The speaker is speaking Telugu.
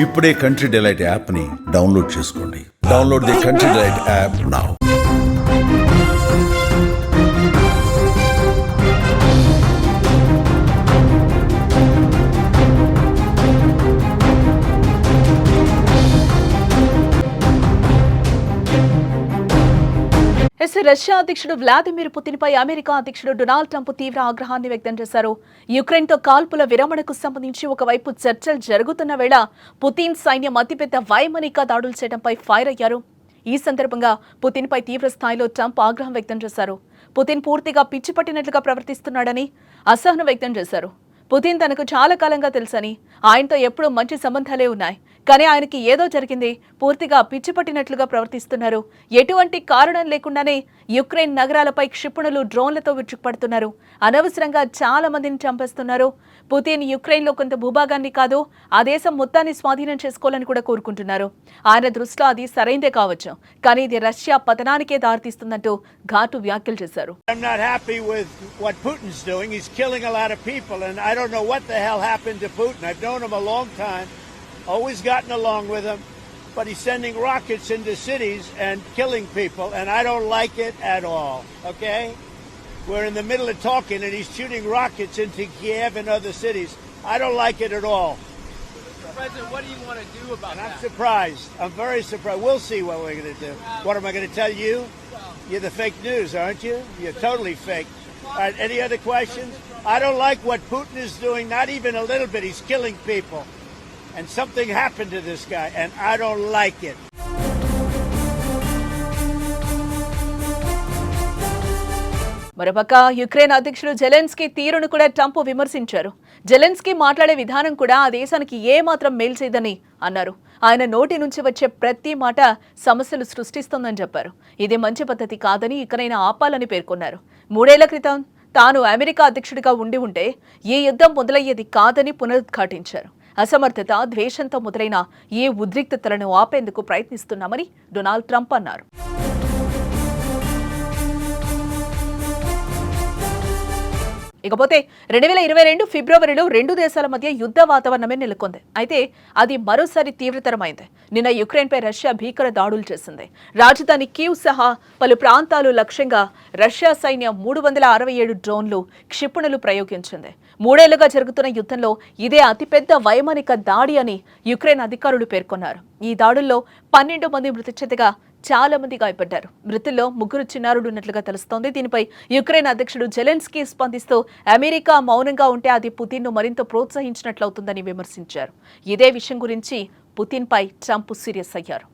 ఇప్పుడే కంట్రీ డిలైట్ యాప్ని డౌన్లోడ్ చేసుకోండి. Download the country delight app now. Russia అధ్యక్షుడు వ్లాదిమిర్ పుతిన్ పై అమెరికా అధ్యక్షుడు డొనాల్డ్ ట్రంప్ తీవ్ర ఆగ్రహాన్ని వ్యక్తం చేశారు. యుక్రెయిన్తో కాల్పుల విరమణకు సంబంధించి ఒకవైపు చర్చలు జరుగుతున్న వేళ పుతిన్ సైన్యం అతిపెద్ద వైమానిక దాడులు చేయడంపై ఫైర్ అయ్యారు. ఈ సందర్భంగా పుతిన్ పై తీవ్ర స్థాయిలో ట్రంప్ ఆగ్రహం వ్యక్తం చేశారు. పుతిన్ పూర్తిగా పిచ్చి పట్టినట్లుగా ప్రవర్తిస్తున్నాడని అసహనం వ్యక్తం చేశారు. పుతిన్ తనకు చాలా కాలంగా తెలుసని, ఆయనతో ఎప్పుడూ మంచి సంబంధాలే ఉన్నాయి, కానీ ఆయనకి ఏదో జరిగింది, పూర్తిగా పిచ్చి పట్టినట్లుగా ప్రవర్తిస్తున్నారు, ఎటువంటి కారణం లేకుండానే యుక్రెయిన్ నగరాలపై క్షిపణులు డ్రోన్లతో విరుచుకుపడుతున్నారు, అనవసరంగా చాలా మందిని చంపేస్తున్నారు. పుతిన్ యుక్రెయిన్లో కొంత భూభాగాన్ని కాదు, ఆ దేశం మొత్తాన్ని స్వాధీనం చేసుకోవాలని కూడా కోరుకుంటున్నారు. ఆయన దృష్టిలో అది సరైందే కావచ్చు, కానీ ఇది రష్యా పతనానికే దారితీస్తుందంటూ ఘాటు వ్యాఖ్యలు చేశారు. I don't know what the hell happened to Putin. I've known him a long time, always gotten along with him, but he's sending rockets into cities and killing people, and I don't like it at all, okay? We're in the middle of talking, and he's shooting rockets into Kiev and other cities. I don't like it at all. Mr. President, what do you want to do about and that? I'm surprised. I'm very surprised. We'll see what we're going to do. What am I going to tell you? You're the fake news, aren't you? You're totally fake. All right, any other questions? I don't like what Putin is doing, not even a little bit. He's killing people. And something happened to this guy, and I don't like it. మరోపక్క యుక్రెయిన్ అధ్యక్షుడు జెలెన్స్కీ తీరును కూడా ట్రంప్ విమర్శించారు. జెలెన్స్కీ మాట్లాడే విధానం కూడా ఆ దేశానికి ఏమాత్రం మేలు చేయదని అన్నారు. ఆయన నోటి నుంచి వచ్చే ప్రతి మాట సమస్యలు సృష్టిస్తోందని చెప్పారు. ఇది మంచి పద్ధతి కాదని, ఇకనైనా ఆపాలని పేర్కొన్నారు. 3 ఏళ్ల క్రితం తాను అమెరికా అధ్యక్షుడిగా ఉంటే ఈ యుద్ధం మొదలయ్యేది కాదని పునరుద్ఘాటించారు. అసమర్థత, ద్వేషంతో మొదలైన ఈ ఉద్రిక్తతలను ఆపేందుకు ప్రయత్నిస్తున్నామని డొనాల్డ్ ట్రంప్ అన్నారు. ఇకపోతే 2022 ఫిబ్రవరిలో 2 దేశాల మధ్య యుద్ధ వాతావరణమే నెలకొంది. అయితే అది మరోసారి తీవ్రతరమైంది. నిన్న యుక్రెయిన్పై రష్యా భీకర దాడులు చేసింది. రాజధాని కీవ్ సహా పలు ప్రాంతాలు లక్ష్యంగా రష్యా సైన్యం 367 డ్రోన్లు, క్షిపణులు ప్రయోగించింది. 3 ఏళ్లుగా జరుగుతున్న యుద్ధంలో ఇదే అతిపెద్ద వైమానిక దాడి అని యుక్రెయిన్ అధికారులు పేర్కొన్నారు. ఈ దాడుల్లో 12 మంది మృతి చెందగా చాలా మంది గాయపడ్డారు. మృతుల్లో 3 చిన్నారులు ఉన్నట్లుగా తెలుస్తోంది. దీనిపై యుక్రెయిన్ అధ్యక్షుడు జెలెన్స్కీ స్పందిస్తూ అమెరికా మౌనంగా ఉంటే అది పుతిన్ను మరింత ప్రోత్సహించినట్లవుతుందని విమర్శించారు. ఇదే విషయం గురించి పుతిన్ పై ట్రంప్ సీరియస్ అయ్యారు.